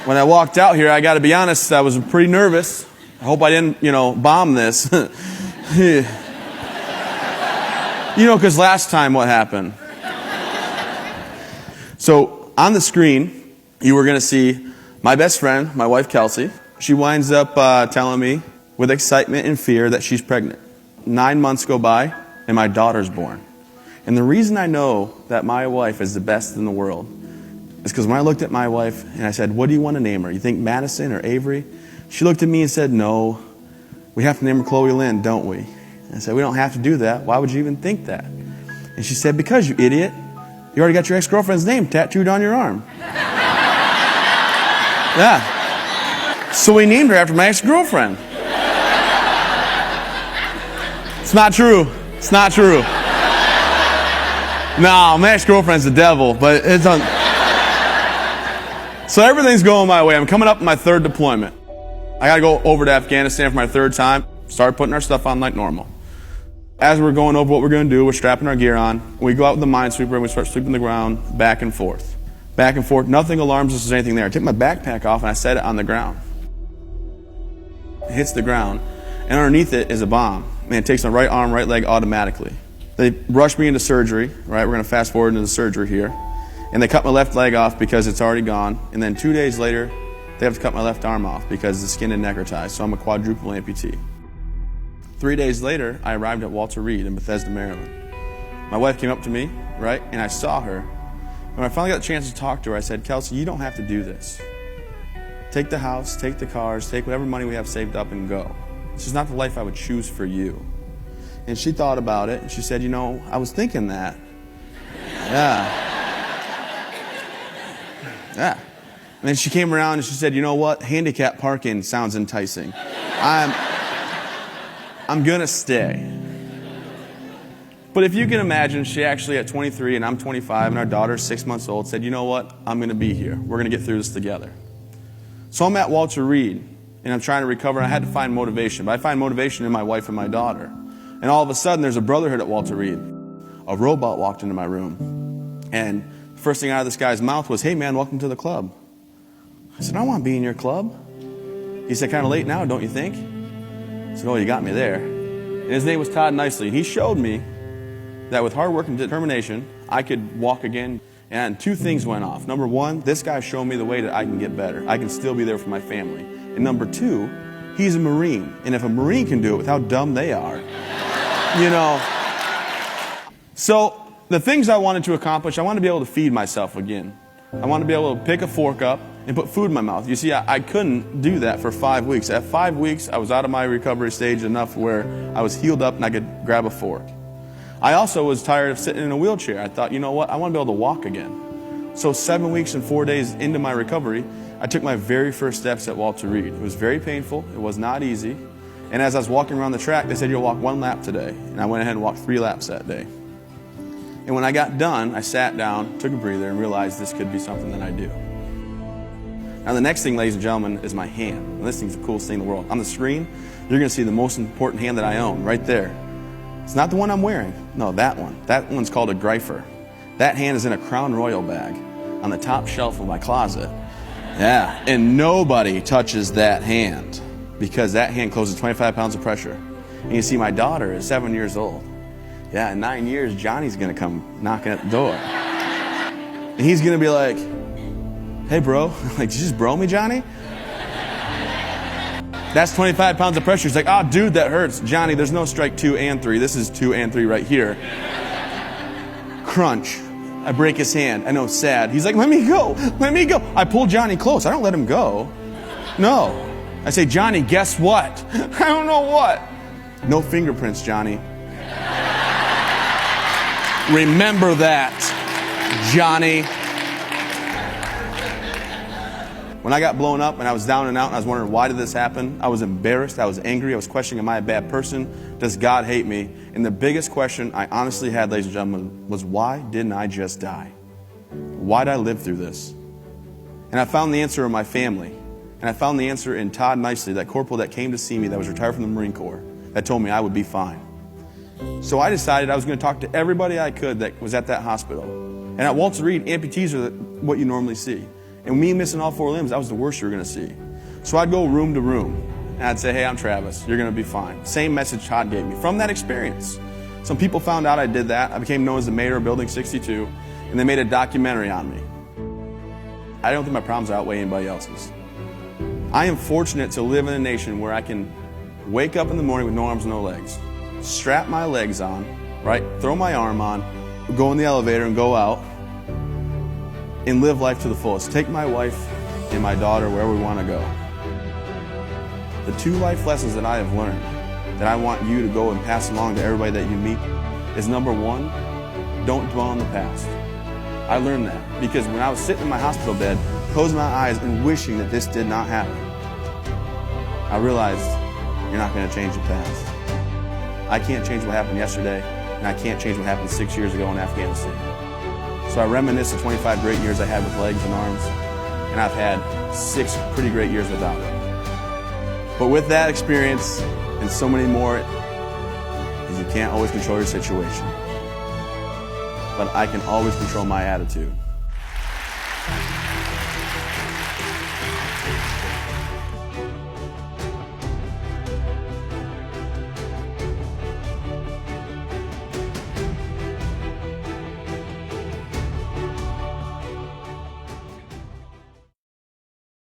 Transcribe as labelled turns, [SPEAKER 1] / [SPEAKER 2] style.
[SPEAKER 1] When I walked out here, I got to be honest, I was pretty nervous. I hope I didn't, bomb this. Because last time what happened? So on the screen, you were going to see my best friend, my wife Kelsey. She winds up telling me with excitement and fear that she's pregnant. 9 months go by, and my daughter's born. And the reason I know that my wife is the best in the world is because when I looked at my wife and I said, what do you want to name her? You think Madison or Avery? She looked at me and said, no, we have to name her Chloe Lynn, don't we? And I said, we don't have to do that. Why would you even think that? And she said, because, you idiot. You already got your ex-girlfriend's name tattooed on your arm. Yeah. So we named her after my ex-girlfriend. It's not true. It's not true. No, my ex-girlfriend's the devil, but it's on. So everything's going my way. I'm coming up on my third deployment. I got to go over to Afghanistan for my third time. Start putting our stuff on like normal. As we're going over what we're going to do, we're strapping our gear on. We go out with the minesweeper and we start sweeping the ground back and forth. Back and forth. Nothing alarms us there's anything there. I take my backpack off and I set it on the ground. It hits the ground. And underneath it is a bomb. And it takes my right arm, right leg automatically. They rush me into surgery. Right, we're going to fast forward into the surgery here. And they cut my left leg off because it's already gone. And then 2 days later, they have to cut my left arm off because the skin and neck are tied. So I'm a quadruple amputee. 3 days later, I arrived at Walter Reed in Bethesda, Maryland. My wife came up to me, right, and I saw her. When I finally got the chance to talk to her, I said, Kelsey, you don't have to do this. Take the house, take the cars, take whatever money we have saved up and go. This is not the life I would choose for you. And she thought about it, and she said, I was thinking that. Yeah. Yeah. And then she came around and she said, you know what? Handicap parking sounds enticing. I'm going to stay. But if you can imagine, she actually at 23 and I'm 25 and our daughter's 6 months old said, you know what? I'm going to be here. We're going to get through this together. So I'm at Walter Reed and I'm trying to recover. And I had to find motivation. But I find motivation in my wife and my daughter. And all of a sudden, there's a brotherhood at Walter Reed. A robot walked into my room. And the first thing out of this guy's mouth was, hey, man, welcome to the club. I said, I want to be in your club. He said, kind of late now, don't you think? I said, oh, you got me there. And his name was Todd Nicely. And he showed me that with hard work and determination, I could walk again. And two things went off. Number one, this guy showed me the way that I can get better. I can still be there for my family. And number two, he's a Marine. And if a Marine can do it with how dumb they are, So the things I wanted to accomplish, I wanted to be able to feed myself again. I wanted to be able to pick a fork up and put food in my mouth. You see, I couldn't do that for 5 weeks. At 5 weeks, I was out of my recovery stage enough where I was healed up and I could grab a fork. I also was tired of sitting in a wheelchair. I thought, you know what? I want to be able to walk again. So 7 weeks and 4 days into my recovery, I took my very first steps at Walter Reed. It was very painful. It was not easy. And as I was walking around the track, they said, you'll walk 1 lap today. And I went ahead and walked 3 laps that day. And when I got done, I sat down, took a breather, and realized this could be something that I do. Now the next thing, ladies and gentlemen, is my hand. And this thing's the coolest thing in the world. On the screen, you're going to see the most important hand that I own, right there. It's not the one I'm wearing. No, that one. That one's called a Greifer. That hand is in a Crown Royal bag on the top shelf of my closet. Yeah, and nobody touches that hand because that hand closes 25 pounds of pressure. And you see, my daughter is 7 years old. Yeah, in 9 years, Johnny's going to come knocking at the door. And he's going to be like, hey, bro. Like, did you just bro me, Johnny? That's 25 pounds of pressure. He's like, oh, dude, that hurts. Johnny, there's no strike 2 and 3. This is 2 and 3 right here. Crunch. I break his hand. I know, sad. He's like, let me go. Let me go. I pull Johnny close. I don't let him go. No. I say, Johnny, guess what? I don't know what. No fingerprints, Johnny. Remember that, Johnny. When I got blown up and I was down and out and I was wondering, why did this happen? I was embarrassed. I was angry. I was questioning, am I a bad person? Does God hate me? And the biggest question I honestly had, ladies and gentlemen, was why didn't I just die? Why did I live through this? And I found the answer in my family. And I found the answer in Todd Nicely, that corporal that came to see me that was retired from the Marine Corps, that told me I would be fine. So I decided I was going to talk to everybody I could that was at that hospital. And at Walter Reed, amputees are what you normally see. And me missing all 4 limbs, that was the worst you were going to see. So I'd go room to room, and I'd say, hey, I'm Travis. You're going to be fine. Same message Todd gave me from that experience. Some people found out I did that. I became known as the mayor of Building 62, and they made a documentary on me. I don't think my problems outweigh anybody else's. I am fortunate to live in a nation where I can wake up in the morning with no arms, no legs, strap my legs on, right? Throw my arm on, go in the elevator and go out and live life to the fullest. Take my wife and my daughter wherever we want to go. The 2 life lessons that I have learned that I want you to go and pass along to everybody that you meet is, number 1, don't dwell on the past. I learned that because when I was sitting in my hospital bed, closing my eyes and wishing that this did not happen, I realized you're not going to change the past. I can't change what happened yesterday, and I can't change what happened 6 years ago in Afghanistan. So I reminisce the 25 great years I had with legs and arms, and I've had 6 pretty great years without it. But with that experience and so many more, you can't always control your situation. But I can always control my attitude.